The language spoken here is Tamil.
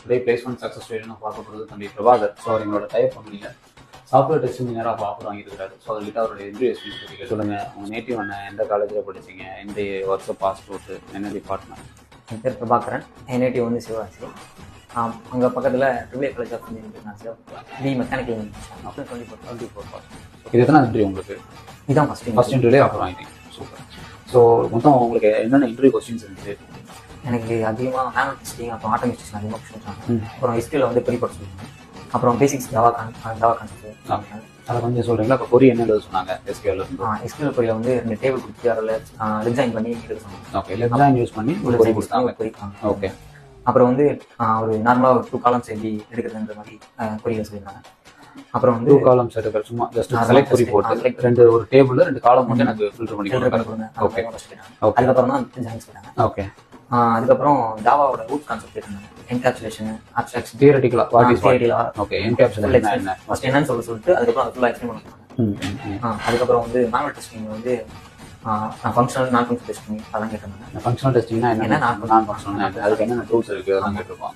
டுடே பிளேஸ்மெண்ட் சக்ஸஸ் ஸ்டோரி நான் பார்க்க போகிறது தம்பி பிரபாகர். ஸோ அவர் எங்களோட டைப் கம்பெனியில் சாஃப்ட்வேர் டெஸ்ட் இன்ஜினியராக ஆஃபர் வாங்கியிருக்காரு. ஸோ அதுக்கிட்ட அவருடைய இன்டர்வியூ எக்ஸ்பீரியன்ஸ் பற்றி சொல்லுங்கள். உங்கள் நேட்டிவ் என்ன, எந்த காலேஜில் படிச்சிங்க, எந்த வருஷம் பாஸ் அவுட்டு, என்ன டிபார்ட்மெண்ட்? என் பேர் பிரபாகரன். என் நேட்டிவ் வந்து சிவகாசி. அங்கே பக்கத்தில் triple college of engineering B mechanical engineering. அப்புறம் 24 பாஸ். இது எத்தனை இன்டர்வியூ உங்களுக்கு? இதுதான் ஃபஸ்ட் இன்டர்வியூலே ஆஃபர் வாங்கிட்டீங்க. சூப்பர். ஸோ மொத்தம் உங்களுக்கு என்னென்ன இன்டர்வியூ கொஸ்டின்ஸ் இருந்துச்சு? எனக்கு அதிகமாக மேனுவல் டெஸ்டிங், அப்புறம் ஆட்டோமேஷன் அதிகமாக கொஸ்டின். அப்புறம் ஹிஸ்ட்ரியில் வந்து ப்ரீ போட சொல்லுவாங்க. அப்புறம் பேசிக்ஸ் ஜாவா கான்செப்ட். அதை கொஞ்சம் சொல்கிறீங்களா? இப்போ கொரி என்ன எழுத சொன்னாங்க? எஸ்கியூஎல் எஸ்கியூஎல் கொரியில் வந்து 2 டேபிள் கொடுத்து அதில் டிசைன் பண்ணி எடுக்க சொன்னாங்க. ஓகே, டிசைன் யூஸ் பண்ணி கொரி கொடுத்தாங்க. ஓகே. அப்புறம் வந்து ஒரு நார்மலாக ஒரு 2 காலம்ஸ் எப்படி எடுக்கிறதுன்ற மாதிரி கொரியில் சொல்லியிருந்தாங்க. அப்புறம் வந்து 2 காலம்ஸ் எடுக்கிற சும்மா ஜஸ்ட் செலக்ட் கொரி போட்டு ஒரு டேபிள் 2 காலம் மட்டும் எனக்கு ஃபில்டர் பண்ணி கொடுங்க. ஓகே. அதுக்கப்புறம் தான் ஜாயின் பண்ணாங்க. ஓகே. அதுக்கப்புறம் ஜாவாவோட ரூட் கான்செப்ட் இருந்தாங்க. என்கேப்சுலேஷன், அப்ஸ்ட்ராக்ஷன், தியரிட்டிக்கலா வாட் இஸ் தியரிட்டிக்கலா. ஓகே. என்கேப்சுலேஷன் என்ன, ஃபர்ஸ்ட் என்னன்னு சொல்லிட்டு அதுக்கப்புறம் அது ஃபுல்லா எக்ஸ்பிளைன் பண்ணுவாங்க. அதுக்கப்புறம் வந்து மேனுவல் டெஸ்டிங் வந்து ஃபங்க்ஷனல் நான் ஃபங்க்ஷனல் டெஸ்டிங் அதெல்லாம் கேட்டாங்க. ஃபங்க்ஷனல் டெஸ்டிங்னா என்ன, நான் ஃபங்க்ஷனல் அதுக்கு என்னென்ன டூல்ஸ் இருக்கு அதெல்லாம் கேட்டிருப்போம்.